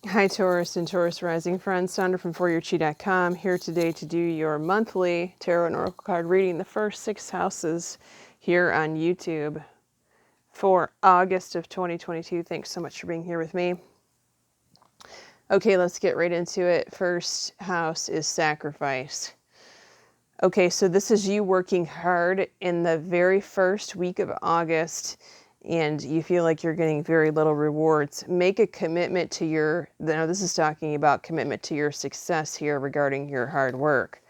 Hi Taurus and Taurus rising friends, Sandra from Foryourchi.com, here today to do your monthly tarot and oracle card reading, the first 6 houses here on YouTube for August of 2022. Thanks so much for being here with me. Okay, let's get right into it. First house is sacrifice. Okay, so this is you working hard in the very first week of August, and you feel like you're getting very little rewards. Make a commitment to your, now this is talking about commitment to your success here regarding your hard work.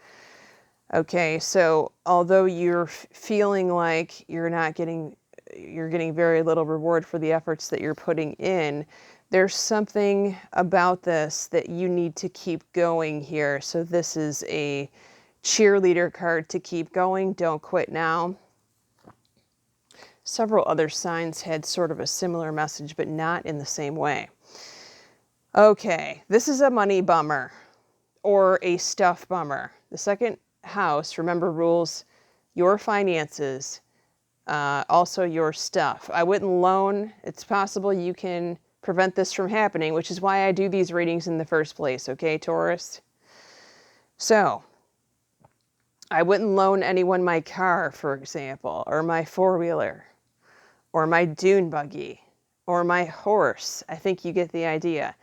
Okay, so although you're feeling like you're getting very little reward for the efforts that you're putting in, there's something about this that you need to keep going here. So this is a cheerleader card to keep going. Don't quit now. Several other signs had sort of a similar message, but not in the same way. Okay, this is a money bummer or a stuff bummer. The second house, remember, rules your finances, also your stuff. I wouldn't loan. It's possible you can prevent this from happening, which is why I do these readings in the first place, okay, Taurus? So, I wouldn't loan anyone my car, for example, or my four-wheeler, or my dune buggy, or my horse. I think you get the idea.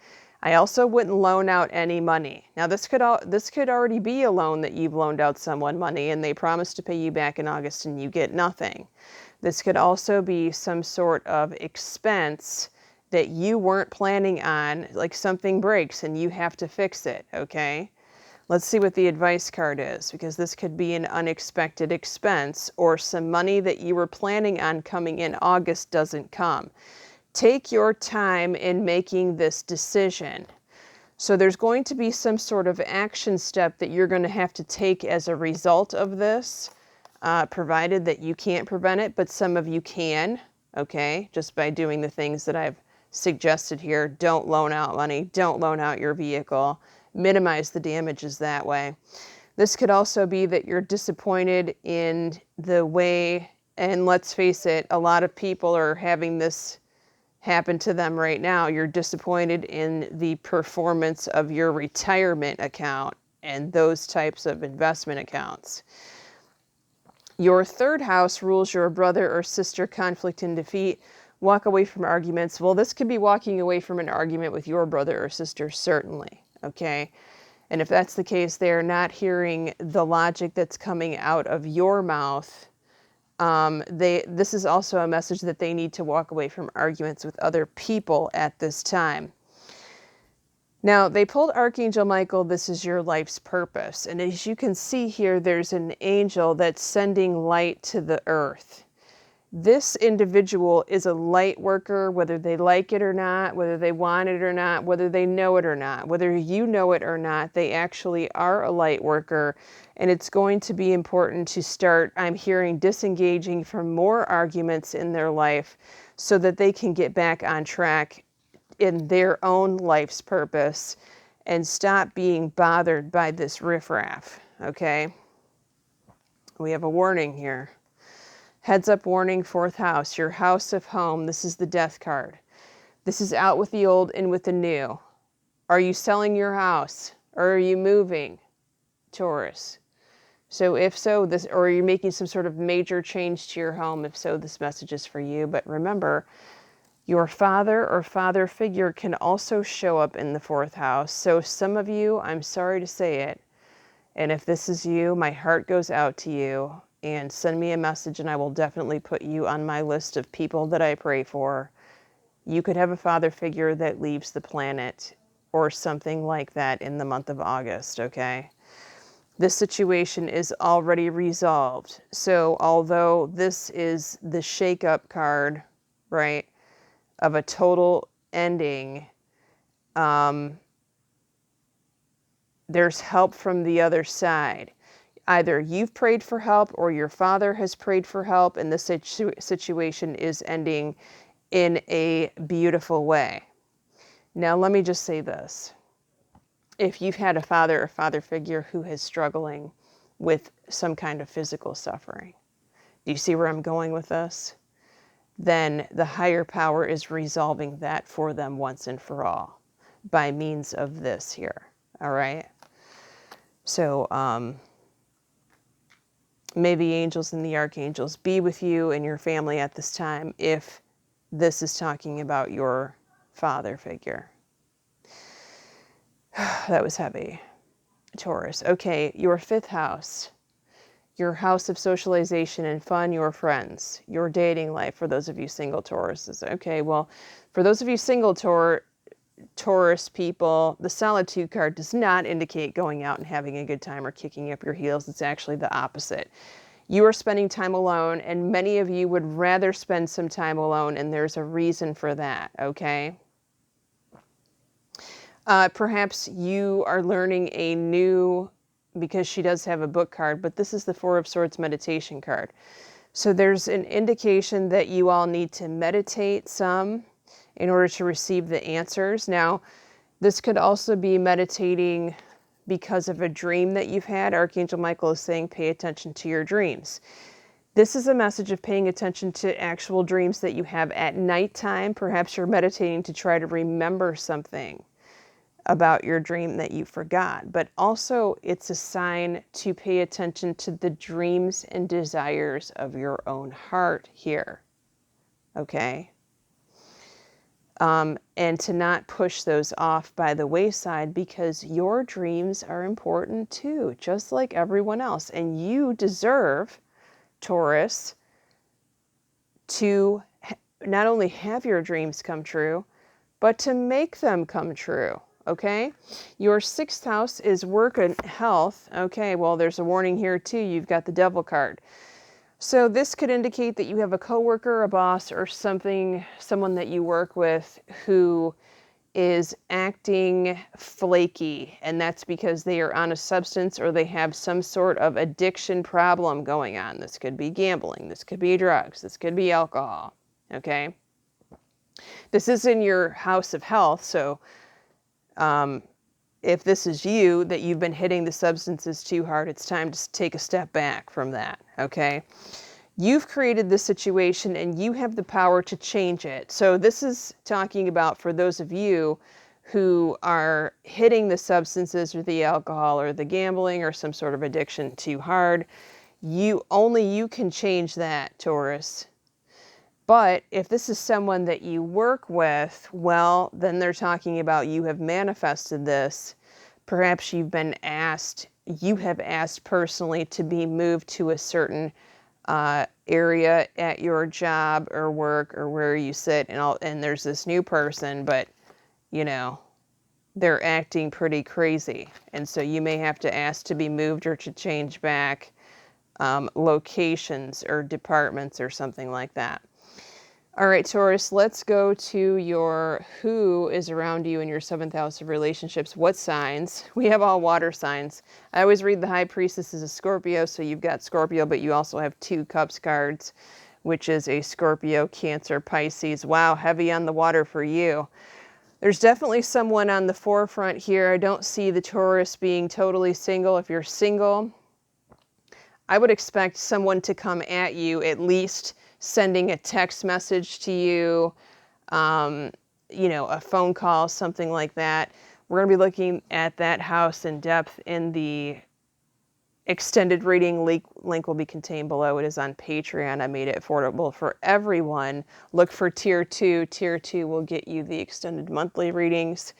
I also wouldn't loan out any money. Now, this could already be a loan that you've loaned out someone money and they promise to pay you back in August and you get nothing. This could also be some sort of expense that you weren't planning on, like something breaks and you have to fix it, okay? Let's see what the advice card is, because this could be an unexpected expense or some money that you were planning on coming in August doesn't come. Take your time in making this decision. So there's going to be some sort of action step that you're going to have to take as a result of this, provided that you can't prevent it, but some of you can, okay, just by doing the things that I've suggested here. Don't loan out money. Don't loan out your vehicle. Minimize the damages that way. This could also be that you're disappointed in the way, and let's face it, a lot of people are having this happen to them right now. You're disappointed in the performance of your retirement account and those types of investment accounts. Your third house rules your brother or sister conflict and defeat. Walk away from arguments. Well, this could be walking away from an argument with your brother or sister, certainly. Okay, and if that's the case, they're not hearing the logic that's coming out of your mouth. This is also a message that they need to walk away from arguments with other people at this time. Now, they pulled Archangel Michael, this is your life's purpose. And as you can see here, there's an angel that's sending light to the earth. This individual is a light worker, whether they like it or not, whether they want it or not, whether they know it or not, whether you know it or not, they actually are a light worker. And it's going to be important to start, I'm hearing, disengaging from more arguments in their life so that they can get back on track in their own life's purpose and stop being bothered by this riffraff, okay? We have a warning here. Heads up warning, fourth house, your house of home. This is the death card. This is out with the old, in with the new. Are you selling your house? Or are you moving, Taurus? So if so, or are you making some sort of major change to your home? If so, this message is for you. But remember, your father or father figure can also show up in the fourth house. So some of you, I'm sorry to say it, and if this is you, my heart goes out to you. And send me a message and I will definitely put you on my list of people that I pray for. You could have a father figure that leaves the planet or something like that in the month of August, okay? This situation is already resolved. So although this is the shake-up card, right, of a total ending, there's help from the other side. Either you've prayed for help or your father has prayed for help, and this situation is ending in a beautiful way. Now, let me just say this. If you've had a father or father figure who is struggling with some kind of physical suffering, do you see where I'm going with this? Then the higher power is resolving that for them once and for all. by means of this here. All right. So, may the angels and the archangels be with you and your family at this time if this is talking about your father figure. That was heavy. Taurus. Okay, your 5th house. Your house of socialization and fun, your friends, your dating life, for those of you single Tauruses. Okay, well, for those of you single Taurus people, the solitude card does not indicate going out and having a good time or kicking up your heels. It's actually the opposite. You are spending time alone, and many of you would rather spend some time alone, and there's a reason for that, okay? Perhaps you are learning a new, because she does have a book card, but this is the 4 of Swords meditation card. So there's an indication that you all need to meditate some in order to receive the answers. Now, this could also be meditating because of a dream that you've had. Archangel Michael is saying, pay attention to your dreams. This is a message of paying attention to actual dreams that you have at nighttime. Perhaps you're meditating to try to remember something about your dream that you forgot. But also, it's a sign to pay attention to the dreams and desires of your own heart here. Okay? And to not push those off by the wayside, because your dreams are important too, just like everyone else. And you deserve, Taurus, to not only have your dreams come true, but to make them come true. Okay? Your 6th house is work and health. Okay, well, there's a warning here too. You've got the Devil card. So this could indicate that you have a coworker, a boss, or someone that you work with who is acting flaky, and that's because they are on a substance or they have some sort of addiction problem going on. This could be gambling, this could be drugs, this could be alcohol, okay? This is in your house of health, so if this is you, that you've been hitting the substances too hard, it's time to take a step back from that, okay? You've created this situation and you have the power to change it. So this is talking about for those of you who are hitting the substances or the alcohol or the gambling or some sort of addiction too hard. Only you can change that, Taurus. But if this is someone that you work with, well, then they're talking about you have manifested this. Perhaps you have asked personally to be moved to a certain area at your job or work or where you sit, and there's this new person, but, you know, they're acting pretty crazy. And so you may have to ask to be moved or to change back locations or departments or something like that. All right, Taurus, let's go to your who is around you in your 7th house of relationships. What signs? We have all water signs. I always read the High Priestess as a Scorpio, so you've got Scorpio, but you also have 2 Cups cards, which is a Scorpio, Cancer, Pisces. Wow, heavy on the water for you. There's definitely someone on the forefront here. I don't see the Taurus being totally single. If you're single, I would expect someone to come at you, at least sending a text message to you, you know, a phone call, something like that. We're going to be looking at that house in depth in the extended reading. Link will be contained below. It is on Patreon. I made it affordable for everyone. Look for Tier 2. Tier 2 will get you the extended monthly readings,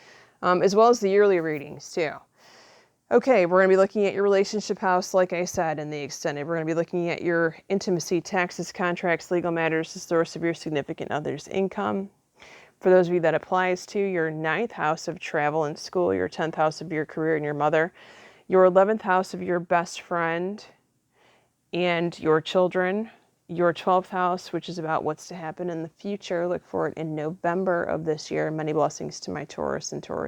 as well as the yearly readings too. Okay, we're going to be looking at your relationship house, like I said, in the extended. We're going to be looking at your intimacy, taxes, contracts, legal matters, the source of your significant other's income. For those of you that applies to, your 9th house of travel and school, your 10th house of your career and your mother, your 11th house of your best friend and your children, your 12th house, which is about what's to happen in the future. Look for it in November of this year. Many blessings to my Taurus and Taurus.